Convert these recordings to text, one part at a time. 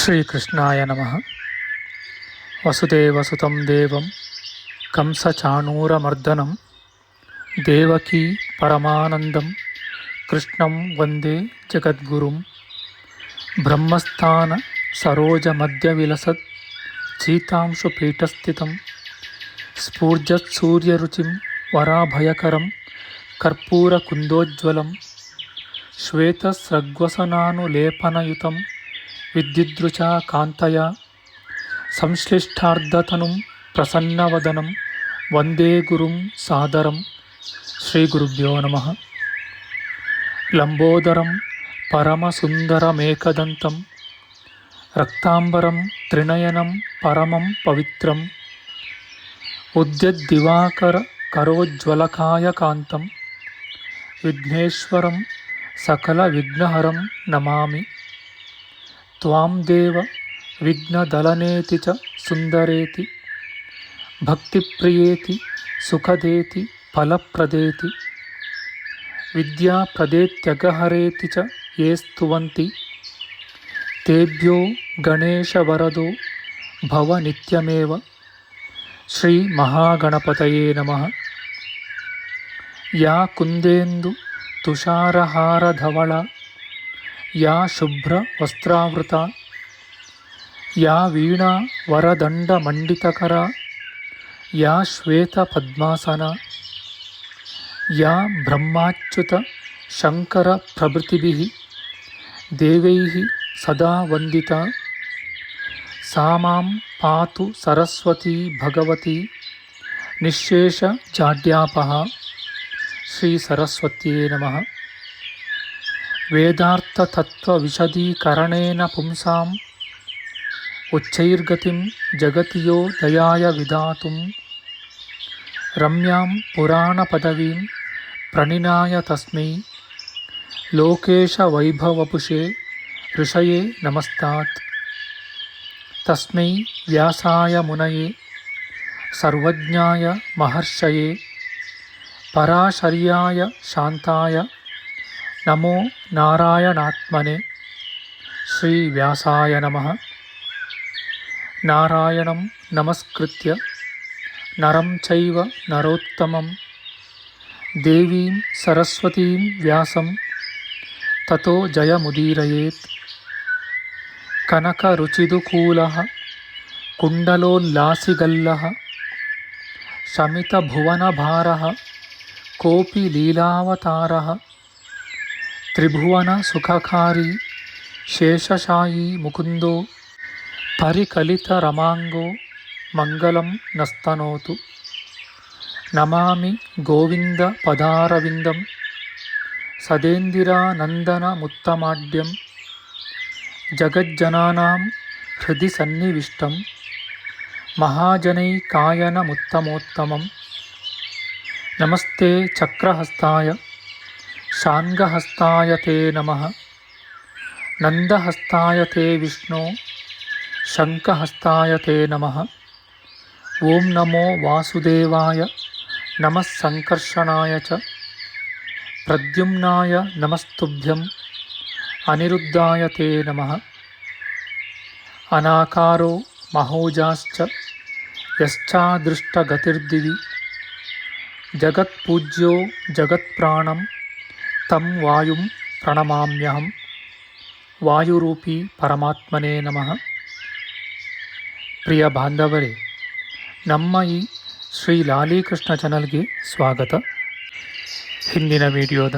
ಶ್ರೀಕೃಷ್ಣಾಯ ನಮಃ. ವಸುದೇವಸುತಂ ದೇವಂ ಕಂಸಚಾಣೂರಮರ್ದನಂ ದೇವಕೀ ಪರಮಾನಂದಂ ಕೃಷ್ಣಂ ವಂದೇ ಜಗದ್ಗುರುಂ. ಬ್ರಹ್ಮಸ್ಥಾನ ಸರೋಜಮಧ್ಯವಿಲಸತ್ ಚೀತಾಂಶುಪೀಠಸ್ಥಿತಂ ಸ್ಫೂರ್ಜತ್ಸೂರ್ಯರುಚಿಂ ವರಾಭಯಕರಂ ಕರ್ಪೂರಕುಂದೋಜ್ವಲಂ ಶ್ವೇತಸ್ರಗ್ವಸನಾನುಲೇಪನಯುತಂ ವಿದ್ಯುದೃಚಾ ಕಾಂತಯ ಸಂಶ್ಲಿಷ್ಟಾರ್ಧತನುಂ ಪ್ರಸನ್ನವದನಂ ವಂದೇ ಗುರುಂ ಸಾದರಂ. ಶ್ರೀಗುರುಭ್ಯೋ ನಮಃ. ಲಂಬೋದರಂ ಪರಮಸುಂದರಮೇಕದಂತಂ ರಕ್ತಾಂಬರಂ ತ್ರಿನಯನಂ ಪರಮಂ ಪವಿತ್ರಂ ಉದ್ಯದ್ದಿವಾಕರ ಕರೋಜ್ವಲಕಾಯಕಾಂತಂ ವಿಘ್ನೇಶ್ವರಂ ಸಕಲವಿಘ್ನಹರಂ ನಮಾಮಿ. ತ್ವಾಂ ದೇವ ವಿಘ್ನದಲನೇತಿ ಚ ಸುಂದರೇತಿ ಭಕ್ತಿಪ್ರಿಯೇತಿ ಸುಖದೇತಿ ಫಲಪ್ರದೇತಿ ವಿದ್ಯಾಪ್ರದೇತ್ಯಗಹರೇತಿ ಚ ಯೇ ಸ್ತುವಂತಿ ತೇಭ್ಯೋ ಗಣೇಶವರದೋ ಭವ ನಿತ್ಯಮೇವ. ಶ್ರೀ ಮಹಾಗಣಪತಯೇ ನಮಃ. ಯಾ ಕುಂದೇಂದು ತುಷಾರಹಾರಧವಳ ಯಾ ಶುಭ್ರ ವಸ್ತ್ರಾವೃತ ಯಾ ವೀಣಾ ವರದಂಡಮಂಡಿತಕರ ಯಾ ಶ್ವೇತ ಪದ್ಮಾಸನ ಯಾ ಬ್ರಹ್ಮಾಚ್ಯುತ ಶಂಕರ ಪ್ರಭೃತಿಭಿಃ ದೇವೈಃ ಸದಾ ವಂದಿತಾ ಸಾ ಮಾಂ ಪಾತು ಸರಸ್ವತೀ ಭಗವತಿ ನಿಶ್ಶೇಷ ಜಾಡ್ಯಾಪಃ. ಶ್ರೀ ಸರಸ್ವತ್ಯೇ ನಮಃ. ವೇದಾರ್ಥತತ್ವವಿಶದೀಕರಣೇನ ಪುಂಸಾಂ ಉಚ್ಚೈರ್ಗತಿಂ ಜಗತಿಯೋ ದಯಾಯ ವಿಧಾತುಂ ರಮ್ಯಾಂ ಪುರಾಣಪದವೀಂ ಪ್ರಣಿನಾಯ ತಸ್ಮೈ ಲೋಕೇಶವೈಭವಪುಷೇ ಋಷಯೇ ನಮಸ್ತಾತ್. ತಸ್ಮೈ ವ್ಯಾಸಾಯ ಮುನಯೇ ಸರ್ವಜ್ಞಾಯ ಮಹರ್ಷಯೇ ಪರಾಶರ್ಯಾಯ ಶಾಂತಾಯ ನಮೋ ನಾರಾಯಣಾತ್ಮನೆ. ಶ್ರೀ ವ್ಯಾಸಾಯ ನಮಃ. ನಾರಾಯಣಂ ನಮಸ್ಕೃತ್ಯ ನರಂ ಚೈವ ನರೋತ್ತಮಂ ದೇವೀಂ ಸರಸ್ವತೀಂ ವ್ಯಾಸಂ ತತೋ ಜಯಮುದೀರಯೇತ್. ಕನಕರುಚಿದುಕೂಲಃ ಕುಂಡಲೋಲ್ಲಾಸಿಗಲ್ಲಃ ಶಮಿತಭುವನಭಾರಃ ಕೋಪಿ ಲೀಲಾವತಾರಃ ತ್ರಿಭುವನ ಸುಖಕಾರಿ ಶೇಷಶಾಯೀ ಮುಕುಂದೋ ಪರಿಕಲಿತರಮಾಂಗೋ ಮಂಗಲಂ ನಸ್ತನೋತು. ನಮಾಮಿ ಗೋವಿಂದ ಪದಾರವಿಂದಂ ಸದೇಂದಿರಾನಂದನಮುತ್ತಮಾಡ್ಯಂ ಜಗಜ್ಜನಾನಾಂ ಹೃದಯ ಸನ್ನಿವಿಷ್ಟಂ ಮಹಾಜನೈಕಾಯನಮುತ್ತಮೋತ್ತಮಂ. ನಮಸ್ತೆ ಚಕ್ರಹಸ್ತಾಯ ಶಾಂಗಹಸ್ತಾಯ ತೇ ನಮಃ. ನಂದಹಸ್ತಾಯ ತೇ ವಿಷ್ಣೋ ಶಂಖಹಸ್ತಾಯ ತೇ ನಮಃ. ಓಂ ನಮೋ ವಾಸುದೇವಾಯ ನಮಃ ಸಂಕರ್ಷಣಾಯ ಚ ಪ್ರದ್ಯುಮ್ನಾಯ ನಮಸ್ತುಭ್ಯಂ ಅನಿರುದ್ಧಾಯ ತೇ ನಮಃ. ಅನಾಕಾರೋ ಮಹೋಜಾಶ್ಚ ಯಶ್ಚಾದೃಷ್ಟಗತಿರ್ದಿವಿ ಜಗತ್ಪೂಜ್ಯೋ ಜಗತ್ಪ್ರಾಣಂ ತಂ ವಾಯುಂ ಪ್ರಣಮಾಮ್ಯಹಂ. ವಾಯುರೂಪಿ ಪರಮಾತ್ಮನೇ ನಮಃ. ಪ್ರಿಯ ಬಾಂಧವರೇ, ನಮ್ಮ ಈ ಶ್ರೀ ಲಾಲೀಕೃಷ್ಣ ಚಾನಲ್ಗೆ ಸ್ವಾಗತ. ಹಿಂದಿನ ವಿಡಿಯೋದ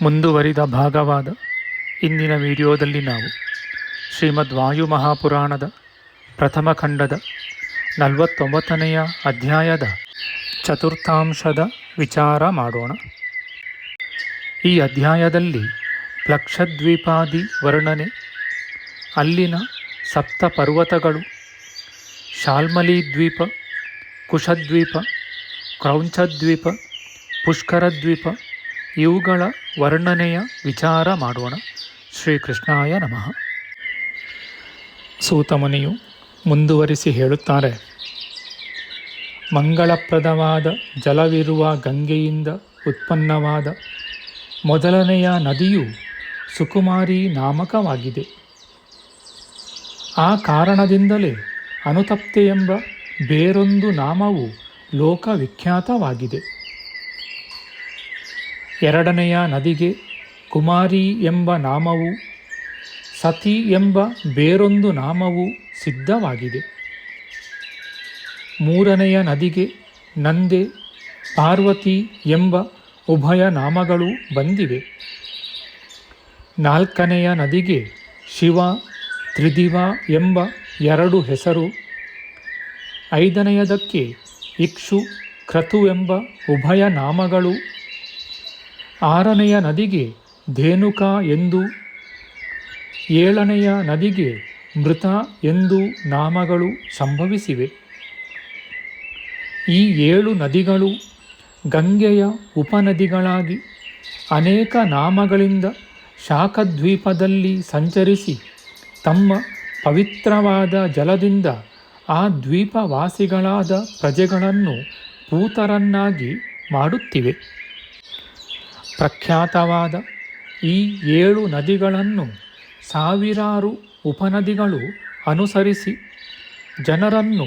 ಮುಂದುವರಿದ ಭಾಗವಾದ ಇಂದಿನ ವಿಡಿಯೋದಲ್ಲಿ ನಾವು ಶ್ರೀಮದ್ ವಾಯು ಮಹಾಪುರಾಣದ ಪ್ರಥಮ ಖಂಡದ 49ನೆಯ ಅಧ್ಯಾಯದ ಚತುರ್ಥಾಂಶದ ವಿಚಾರ ಮಾಡೋಣ. ಈ ಅಧ್ಯಾಯದಲ್ಲಿ ಪ್ಲಕ್ಷದ್ವೀಪಾದಿ ವರ್ಣನೆ, ಅಲ್ಲಿನ ಸಪ್ತ ಪರ್ವತಗಳು, ಶಾಲ್ಮಲೀದ್ವೀಪ, ಕುಶದ್ವೀಪ, ಕ್ರೌಂಚದ್ವೀಪ, ಪುಷ್ಕರದ್ವೀಪ ಇವುಗಳ ವರ್ಣನೆಯ ವಿಚಾರ ಮಾಡೋಣ. ಶ್ರೀಕೃಷ್ಣಾಯ ನಮಃ. ಸೂತಮುನಿಯು ಮುಂದುವರಿಸಿ ಹೇಳುತ್ತಾರೆ, ಮಂಗಳಪ್ರದವಾದ ಜಲವಿರುವ ಗಂಗೆಯಿಂದ ಉತ್ಪನ್ನವಾದ ಮೊದಲನೆಯ ನದಿಯು ಸುಕುಮಾರಿ ನಾಮಕವಾಗಿದೆ. ಆ ಕಾರಣದಿಂದಲೇ ಅನುತಪ್ತೆ ಎಂಬ ಬೇರೊಂದು ನಾಮವು ಲೋಕವಿಖ್ಯಾತವಾಗಿದೆ. ಎರಡನೆಯ ನದಿಗೆ ಕುಮಾರಿ ಎಂಬ ನಾಮವು, ಸತಿ ಎಂಬ ಬೇರೊಂದು ನಾಮವು ಸಿದ್ಧವಾಗಿದೆ. ಮೂರನೆಯ ನದಿಗೆ ನಂದೆ, ಪಾರ್ವತಿ ಎಂಬ ಉಭಯ ನಾಮಗಳು ಬಂದಿವೆ. ನಾಲ್ಕನೆಯ ನದಿಗೆ ಶಿವ, ತ್ರಿದಿವ ಎಂಬ ಎರಡು ಹೆಸರು. ಐದನೆಯದಕ್ಕೆ ಇಕ್ಷು, ಕ್ರತು ಎಂಬ ಉಭಯ ನಾಮಗಳು. ಆರನೆಯ ನದಿಗೆ ಧೇನುಕ ಎಂದು, ಏಳನೆಯ ನದಿಗೆ ಮೃತ ಎಂದು ನಾಮಗಳು ಸಂಭವಿಸಿವೆ. ಈ 7 ನದಿಗಳು ಗಂಗೆಯ ಉಪನದಿಗಳಾಗಿ ಅನೇಕ ನಾಮಗಳಿಂದ ಶಾಖದ್ವೀಪದಲ್ಲಿ ಸಂಚರಿಸಿ ತಮ್ಮ ಪವಿತ್ರವಾದ ಜಲದಿಂದ ಆ ದ್ವೀಪವಾಸಿಗಳಾದ ಪ್ರಜೆಗಳನ್ನು ಪೂತರನ್ನಾಗಿ ಮಾಡುತ್ತಿವೆ. ಪ್ರಖ್ಯಾತವಾದ ಈ 7 ನದಿಗಳನ್ನು ಸಾವಿರಾರು ಉಪನದಿಗಳು ಅನುಸರಿಸಿ ಜನರನ್ನು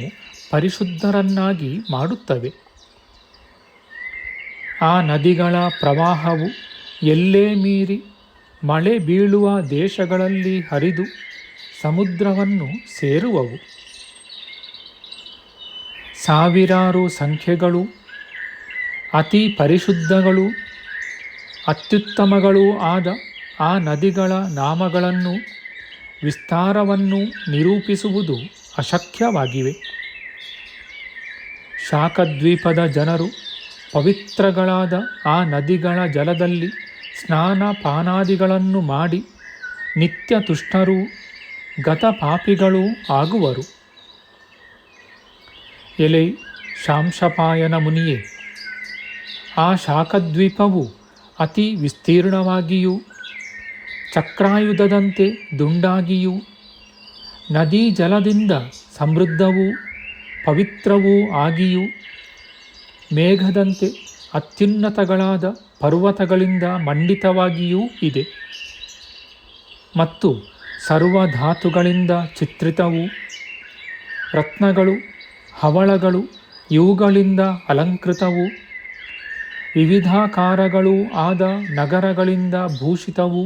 ಪರಿಶುದ್ಧರನ್ನಾಗಿ ಮಾಡುತ್ತವೆ. ಆ ನದಿಗಳ ಪ್ರವಾಹವು ಎಲ್ಲೇ ಮೀರಿ ಮಳೆ ಬೀಳುವ ದೇಶಗಳಲ್ಲಿ ಹರಿದು ಸಮುದ್ರವನ್ನು ಸೇರುವವು. ಸಾವಿರಾರು ಸಂಖ್ಯೆಗಳು, ಅತಿ ಪರಿಶುದ್ಧಗಳು, ಅತ್ಯುತ್ತಮಗಳೂ ಆದ ಆ ನದಿಗಳ ನಾಮಗಳನ್ನು, ವಿಸ್ತಾರವನ್ನು ನಿರೂಪಿಸುವುದು ಅಶಕ್ಯವಾಗಿವೆ. ಶಾಖದ್ವೀಪದ ಜನರು ಪವಿತ್ರಗಳಾದ ಆ ನದಿಗಳ ಜಲದಲ್ಲಿ ಸ್ನಾನ ಪಾನಾದಿಗಳನ್ನು ಮಾಡಿ ನಿತ್ಯ ತುಷ್ಟರೂ ಗತಪಾಪಿಗಳೂ ಆಗುವರು. ಎಲೆ ಶಾಂಶಪಾಯನ ಮುನಿಯೇ, ಆ ಶಾಖದ್ವೀಪವು ಅತಿ ವಿಸ್ತೀರ್ಣವಾಗಿಯೂ ಚಕ್ರಾಯುಧದಂತೆ ದುಂಡಾಗಿಯೂ ನದೀ ಜಲದಿಂದ ಸಮೃದ್ಧವೂ ಪವಿತ್ರವೂ ಆಗಿಯೂ ಮೇಘದಂತೆ ಅತ್ಯುನ್ನತಗಳಾದ ಪರ್ವತಗಳಿಂದ ಮಂಡಿತವಾಗಿಯೂ ಇದೆ. ಮತ್ತು ಸರ್ವಧಾತುಗಳಿಂದ ಚಿತ್ರಿತವೂ ರತ್ನಗಳು, ಹವಳಗಳು ಇವುಗಳಿಂದ ಅಲಂಕೃತವೂ ವಿವಿಧಾಕಾರಗಳೂ ಆದ ನಗರಗಳಿಂದ ಭೂಷಿತವೂ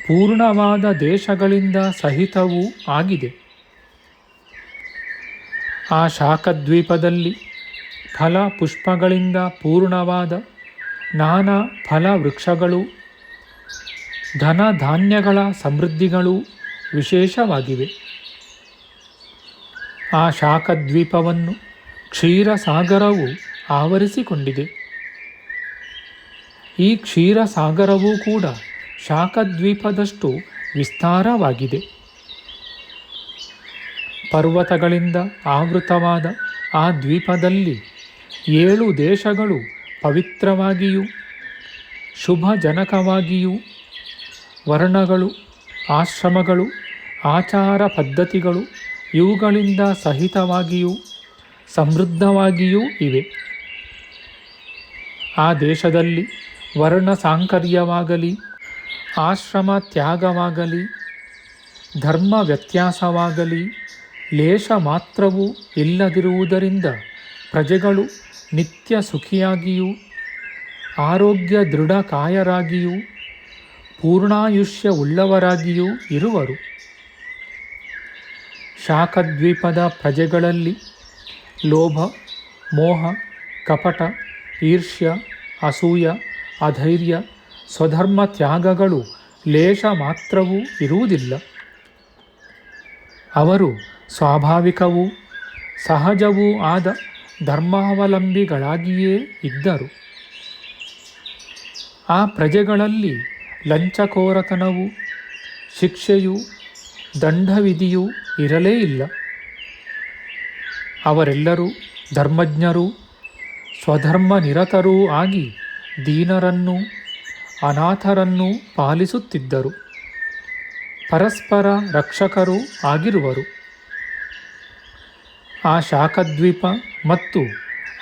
ಪೂರ್ಣವಾದ ದೇಶಗಳಿಂದ ಸಹಿತವೂ ಆಗಿದೆ. ಆ ಶಾಖದ್ವೀಪದಲ್ಲಿ ಫಲ ಪುಷ್ಪಗಳಿಂದ ಪೂರ್ಣವಾದ ನಾನಾ ಫಲ ವೃಕ್ಷಗಳು, ಧನ ಧಾನ್ಯಗಳ ಸಮೃದ್ಧಿಗಳೂ ವಿಶೇಷವಾಗಿವೆ. ಆ ಶಾಖದ್ವೀಪವನ್ನು ಕ್ಷೀರಸಾಗರವು ಆವರಿಸಿಕೊಂಡಿದೆ. ಈ ಕ್ಷೀರಸಾಗರವೂ ಕೂಡ ಶಾಖದ್ವೀಪದಷ್ಟು ವಿಸ್ತಾರವಾಗಿದೆ. ಪರ್ವತಗಳಿಂದ ಆವೃತವಾದ ಆ ದ್ವೀಪದಲ್ಲಿ 7 ದೇಶಗಳು ಪವಿತ್ರವಾಗಿಯೂ ಶುಭಜನಕವಾಗಿಯೂ ವರ್ಣಗಳು, ಆಶ್ರಮಗಳು, ಆಚಾರ ಪದ್ಧತಿಗಳು ಇವುಗಳಿಂದ ಸಹಿತವಾಗಿಯೂ ಸಮೃದ್ಧವಾಗಿಯೂ ಇವೆ. ಆ ದೇಶದಲ್ಲಿ ವರ್ಣ ಸಾಂಕರ್ಯವಾಗಲಿ, ಆಶ್ರಮ ತ್ಯಾಗವಾಗಲಿ, ಧರ್ಮ ವ್ಯತ್ಯಾಸವಾಗಲಿ ಲೇಷ ಮಾತ್ರವೂ ಇಲ್ಲದಿರುವುದರಿಂದ ಪ್ರಜೆಗಳು ನಿತ್ಯ ಸುಖಿಯಾಗಿಯೂ ಆರೋಗ್ಯ ದೃಢಕಾಯರಾಗಿಯೂ ಪೂರ್ಣಾಯುಷ್ಯವುಳ್ಳವರಾಗಿಯೂ ಇರುವರು. ಶಾಖದ್ವೀಪದ ಪ್ರಜೆಗಳಲ್ಲಿ ಲೋಭ, ಮೋಹ, ಕಪಟ, ಈರ್ಷ್ಯ, ಅಸೂಯ, ಅಧೈರ್ಯ, ಸ್ವಧರ್ಮ ತ್ಯಾಗಗಳು ಲೇಷ ಮಾತ್ರವೂ ಇರುವುದಿಲ್ಲ. ಅವರು ಸ್ವಾಭಾವಿಕವೂ ಸಹಜವೂ ಆದ ಧರ್ಮಾವಲಂಬಿಗಳಾಗಿಯೇ ಇದ್ದರು. ಆ ಪ್ರಜೆಗಳಲ್ಲಿ ಲಂಚಕೋರತನವೂ ಶಿಕ್ಷೆಯೂ ದಂಡವಿಧಿಯೂ ಇರಲೇ ಇಲ್ಲ. ಅವರೆಲ್ಲರೂ ಧರ್ಮಜ್ಞರೂ ಸ್ವಧರ್ಮ ನಿರತರೂ ಆಗಿ ದೀನರನ್ನೂ ಅನಾಥರನ್ನೂ ಪಾಲಿಸುತ್ತಿದ್ದರು. ಪರಸ್ಪರ ರಕ್ಷಕರೂ ಆಗಿರುವರು. ಆ ಶಾಖದ್ವೀಪ ಮತ್ತು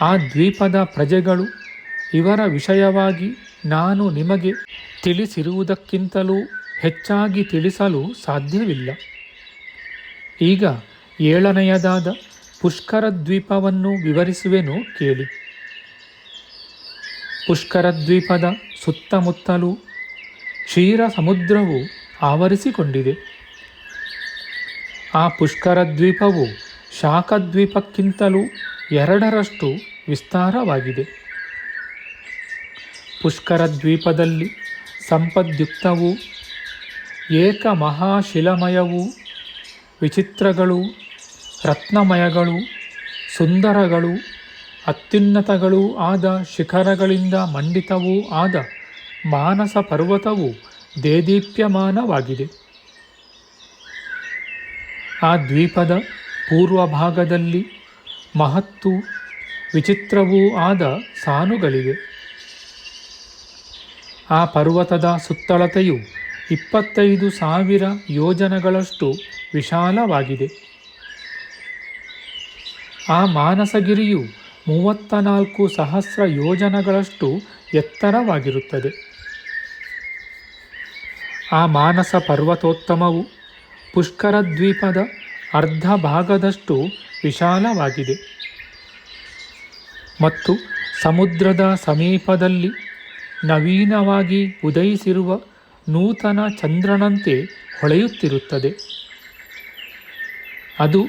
ಆ ದ್ವೀಪದ ಪ್ರಜೆಗಳು ಇವರ ವಿಷಯವಾಗಿ ನಾನು ನಿಮಗೆ ತಿಳಿಸಿರುವುದಕ್ಕಿಂತಲೂ ಹೆಚ್ಚಾಗಿ ತಿಳಿಸಲು ಸಾಧ್ಯವಿಲ್ಲ. ಈಗ 7ನೆಯದಾದ ಪುಷ್ಕರ ದ್ವೀಪವನ್ನು ವಿವರಿಸುವೆನು ಕೇಳಿ. ಪುಷ್ಕರ ದ್ವೀಪದ ಸುತ್ತಮುತ್ತಲೂ ಕ್ಷೀರ ಸಮುದ್ರವು ಆವರಿಸಿಕೊಂಡಿದೆ. ಆ ಪುಷ್ಕರ ದ್ವೀಪವು ಶಾಖದ್ವೀಪಕ್ಕಿಂತಲೂ 2ರಷ್ಟು ವಿಸ್ತಾರವಾಗಿದೆ. ಪುಷ್ಕರ ದ್ವೀಪದಲ್ಲಿ ಸಂಪದ್ಯುಕ್ತವೂ ಏಕ ಮಹಾಶಿಲಮಯವೂ ವಿಚಿತ್ರಗಳು, ರತ್ನಮಯಗಳು, ಸುಂದರಗಳು, ಅತ್ಯುನ್ನತಗಳೂ ಆದ ಶಿಖರಗಳಿಂದ ಮಂಡಿತವೂ ಆದ ಮಾನಸ ಪರ್ವತವು ದೇದೀಪ್ಯಮಾನವಾಗಿದೆ. ಆ ದ್ವೀಪದ ಪೂರ್ವ ಭಾಗದಲ್ಲಿ ಮಹತ್ತೂ ವಿಚಿತ್ರವೂ ಆದ ಸಾನುಗಳಿವೆ. ಆ ಪರ್ವತದ ಸುತ್ತಳತೆಯು 25,000 ಯೋಜನಗಳಷ್ಟು ವಿಶಾಲವಾಗಿದೆ. ಆ ಮಾನಸಗಿರಿಯು 34,000 ಯೋಜನಗಳಷ್ಟು ಎತ್ತರವಾಗಿರುತ್ತದೆ. ಆ ಮಾನಸ ಪರ್ವತೋತ್ತಮವು ಪುಷ್ಕರ ದ್ವೀಪದ ಅರ್ಧ ಭಾಗದಷ್ಟು ವಿಶಾಲವಾಗಿದೆ ಮತ್ತು ಸಮುದ್ರದ ಸಮೀಪದಲ್ಲಿ ನವೀನವಾಗಿ ಉದಯಿಸಿರುವ ನೂತನ ಚಂದ್ರನಂತೆ ಹೊಳೆಯುತ್ತಿರುತ್ತದೆ. ಅದು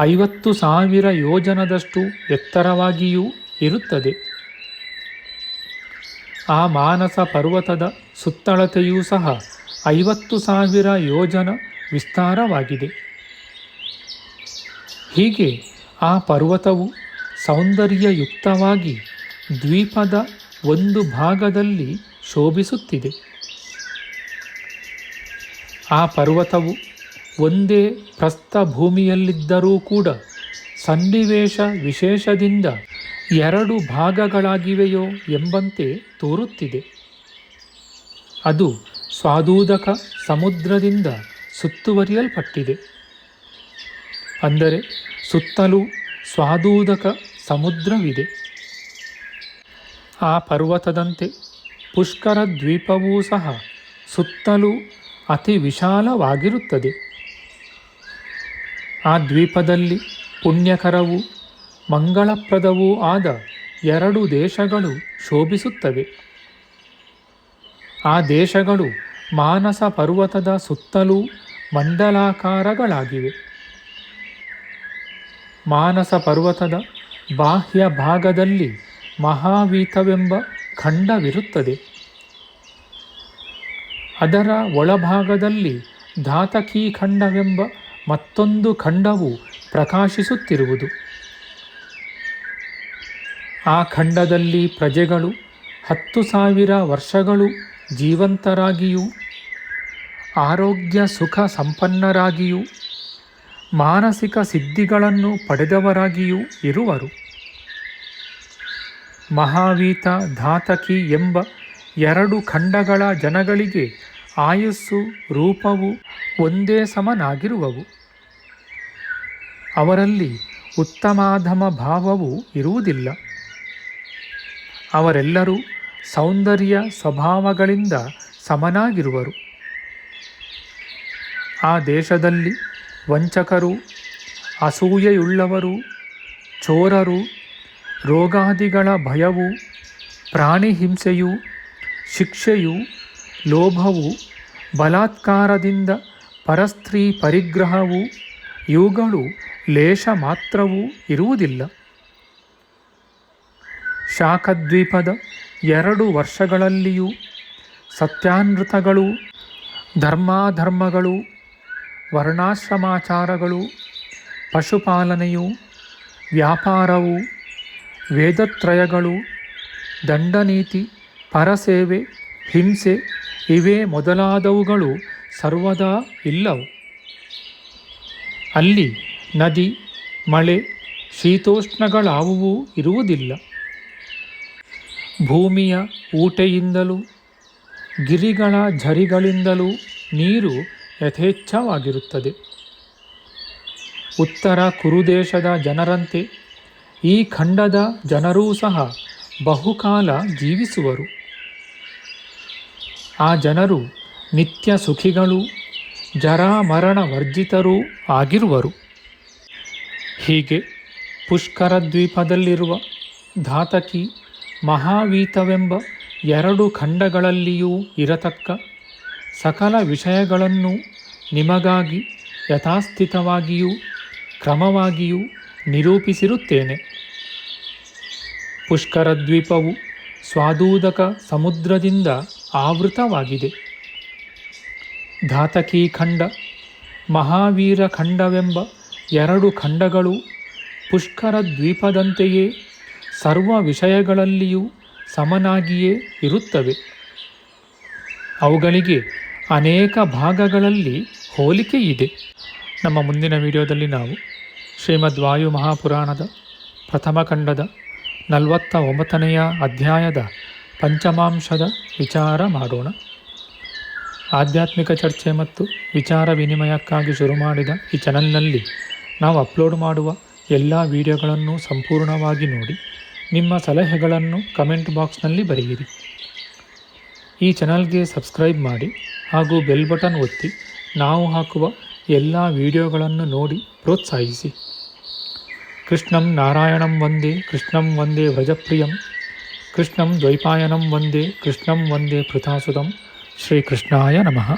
50,000 ಯೋಜನದಷ್ಟು ಎತ್ತರವಾಗಿಯೂ ಇರುತ್ತದೆ. ಆ ಮಾನಸ ಪರ್ವತದ ಸುತ್ತಳತೆಯೂ ಸಹ 50,000 ಯೋಜನ ವಿಸ್ತಾರವಾಗಿದೆ. ಹೀಗೆ ಆ ಪರ್ವತವು ಸೌಂದರ್ಯಯುಕ್ತವಾಗಿ ದ್ವೀಪದ ಒಂದು ಭಾಗದಲ್ಲಿ ಶೋಭಿಸುತ್ತಿದೆ. ಆ ಪರ್ವತವು ಒಂದೇ ಪ್ರಸ್ಥಭೂಮಿಯಲ್ಲಿದ್ದರೂ ಕೂಡ ಸನ್ನಿವೇಶ ವಿಶೇಷದಿಂದ 2 ಭಾಗಗಳಾಗಿವೆಯೋ ಎಂಬಂತೆ ತೋರುತ್ತಿದೆ. ಅದು ಸ್ವಾದೂದಕ ಸಮುದ್ರದಿಂದ ಸುತ್ತುವರಿಯಲ್ಪಟ್ಟಿದೆ. ಅಂದರೆ ಸುತ್ತಲೂ ಸ್ವಾದೂದಕ ಸಮುದ್ರವಿದೆ. ಆ ಪರ್ವತದಂತೆ ಪುಷ್ಕರ ದ್ವೀಪವೂ ಸಹ ಸುತ್ತಲೂ ಅತಿ ವಿಶಾಲವಾಗಿರುತ್ತದೆ. ಆ ದ್ವೀಪದಲ್ಲಿ ಪುಣ್ಯಕರವೂ ಮಂಗಳಪ್ರದವೂ ಆದ 2 ದೇಶಗಳು ಶೋಭಿಸುತ್ತವೆ. ಆ ದೇಶಗಳು ಮಾನಸ ಪರ್ವತದ ಸುತ್ತಲೂ ಮಂಡಲಾಕಾರಗಳಾಗಿವೆ. ಮಾನಸ ಪರ್ವತದ ಬಾಹ್ಯ ಭಾಗದಲ್ಲಿ ಮಹಾವೀತವೆಂಬ ಖಂಡವಿರುತ್ತದೆ. ಅದರ ಒಳಭಾಗದಲ್ಲಿ ಧಾತಕೀ ಖಂಡವೆಂಬ ಮತ್ತೊಂದು ಖಂಡವು ಪ್ರಕಾಶಿಸುತ್ತಿರುವುದು. ಆ ಖಂಡದಲ್ಲಿ ಪ್ರಜೆಗಳು 10,000 ವರ್ಷಗಳು ಜೀವಂತರಾಗಿಯೂ ಆರೋಗ್ಯ ಸುಖ ಸಂಪನ್ನರಾಗಿಯೂ ಮಾನಸಿಕ ಸಿದ್ಧಿಗಳನ್ನು ಪಡೆದವರಾಗಿಯೂ ಇರುವರು. ಮಹಾವೀತ ಧಾತಕಿ ಎಂಬ 2 ಖಂಡಗಳ ಜನಗಳಿಗೆ ಆಯುಸ್ಸು ರೂಪವು ಒಂದೇ ಸಮನಾಗಿರುವವು. ಅವರಲ್ಲಿ ಉತ್ತಮಾಧಮ ಭಾವವು ಇರುವುದಿಲ್ಲ. ಅವರೆಲ್ಲರೂ ಸೌಂದರ್ಯ ಸ್ವಭಾವಗಳಿಂದ ಸಮನಾಗಿರುವರು. ಆ ದೇಶದಲ್ಲಿ ವಂಚಕರು, ಅಸೂಯೆಯುಳ್ಳವರು, ಚೋರರು, ರೋಗಾದಿಗಳ ಭಯವು, ಪ್ರಾಣಿ ಹಿಂಸೆಯು, ಶಿಕ್ಷೆಯು, ಲೋಭವು, ಬಲಾತ್ಕಾರದಿಂದ ಪರಸ್ತ್ರೀ ಪರಿಗ್ರಹವು ಇವುಗಳು ಲೇಷ ಮಾತ್ರವೂ ಇರುವುದಿಲ್ಲ. ಶಾಖದ್ವೀಪದ 2 ವರ್ಷಗಳಲ್ಲಿಯೂ ಸತ್ಯಾನೃತಗಳು, ಧರ್ಮಾಧರ್ಮಗಳು, ವರ್ಣಾಶ್ರಮಾಚಾರಗಳು, ಪಶುಪಾಲನೆಯು, ವ್ಯಾಪಾರವು, ವೇದತ್ರಯಗಳು, ದಂಡನೀತಿ, ಪರಸೇವೆ, ಹಿಂಸೆ ಇವೇ ಮೊದಲಾದವುಗಳು ಸರ್ವದಾ ಇಲ್ಲವು. ಅಲ್ಲಿ ನದಿ, ಮಳೆ, ಶೀತೋಷ್ಣಗಳಾವುವೂ ಇರುವುದಿಲ್ಲ. ಭೂಮಿಯ ಊಟೆಯಿಂದಲೂ ಗಿರಿಗಳ ಝರಿಗಳಿಂದಲೂ ನೀರು ಯಥೇಚ್ಛವಾಗಿರುತ್ತದೆ. ಉತ್ತರ ಕುರುದೇಶದ ಜನರಂತೆ ಈ ಖಂಡದ ಜನರೂ ಸಹ ಬಹುಕಾಲ ಜೀವಿಸುವರು. ಆ ಜನರು ನಿತ್ಯ ಸುಖಿಗಳು, ಜರಾಮರಣ ವರ್ಜಿತರೂ ಆಗಿರುವರು. ಹೀಗೆ ಪುಷ್ಕರ ದ್ವೀಪದಲ್ಲಿರುವ ಧಾತಕಿ, ಮಹಾವೀತವೆಂಬ 2 ಖಂಡಗಳಲ್ಲಿಯೂ ಇರತಕ್ಕ ಸಕಲ ವಿಷಯಗಳನ್ನು ನಿಮಗಾಗಿ ಯಥಾಸ್ಥಿತವಾಗಿಯೂ ಕ್ರಮವಾಗಿಯೂ ನಿರೂಪಿಸಿರುತ್ತೇನೆ. ಪುಷ್ಕರ ದ್ವೀಪವು ಸ್ವಾದೂದಕ ಸಮುದ್ರದಿಂದ ಆವೃತವಾಗಿದೆ. ಧಾತಕಿ ಖಂಡ, ಮಹಾವೀರ ಖಂಡವೆಂಬ 2 ಖಂಡಗಳು ಪುಷ್ಕರ ದ್ವೀಪದಂತೆಯೇ ಸರ್ವ ವಿಷಯಗಳಲ್ಲಿಯೂ ಸಮನಾಗಿಯೇ ಇರುತ್ತವೆ. ಅವುಗಳಿಗೆ ಅನೇಕ ಭಾಗಗಳಲ್ಲಿ ಹೋಲಿಕೆ ಇದೆ. ನಮ್ಮ ಮುಂದಿನ ವಿಡಿಯೋದಲ್ಲಿ ನಾವು ಶ್ರೀಮದ್ ವಾಯು ಮಹಾಪುರಾಣದ ಪ್ರಥಮ ಖಂಡದ 49ನೆಯ ಅಧ್ಯಾಯದ ಪಂಚಮಾಂಶದ ವಿಚಾರ ಮಾಡೋಣ. ಆಧ್ಯಾತ್ಮಿಕ ಚರ್ಚೆ ಮತ್ತು ವಿಚಾರ ವಿನಿಮಯಕ್ಕಾಗಿ ಶುರು ಮಾಡಿದ ಈ ಚಾನಲ್ನಲ್ಲಿ ನಾವು ಅಪ್ಲೋಡ್ ಮಾಡುವ ಎಲ್ಲ ವಿಡಿಯೋಗಳನ್ನು ಸಂಪೂರ್ಣವಾಗಿ ನೋಡಿ ನಿಮ್ಮ ಸಲಹೆಗಳನ್ನು ಕಮೆಂಟ್ ಬಾಕ್ಸ್ನಲ್ಲಿ ಬರೆಯಿರಿ. ಈ ಚಾನಲ್ಗೆ ಸಬ್ಸ್ಕ್ರೈಬ್ ಮಾಡಿ ಹಾಗೂ ಬೆಲ್ ಬಟನ್ ಒತ್ತಿ ನಾವು ಹಾಕುವ ಎಲ್ಲ ವಿಡಿಯೋಗಳನ್ನು ನೋಡಿ ಪ್ರೋತ್ಸಾಹಿಸಿ. ಕೃಷ್ಣಂ ನಾರಾಯಣಂ ವಂದೇ ಕೃಷ್ಣಂ ವಂದೇ ವ್ರಜಪ್ರಿಯಂ ಕೃಷ್ಣಂ ದ್ವೈಪಾಯನಂ ವಂದೇ ಕೃಷ್ಣಂ ವಂದೇ ಪೃಥಾಸುತಂ. ಶ್ರೀಕೃಷ್ಣಾಯ ನಮಃ.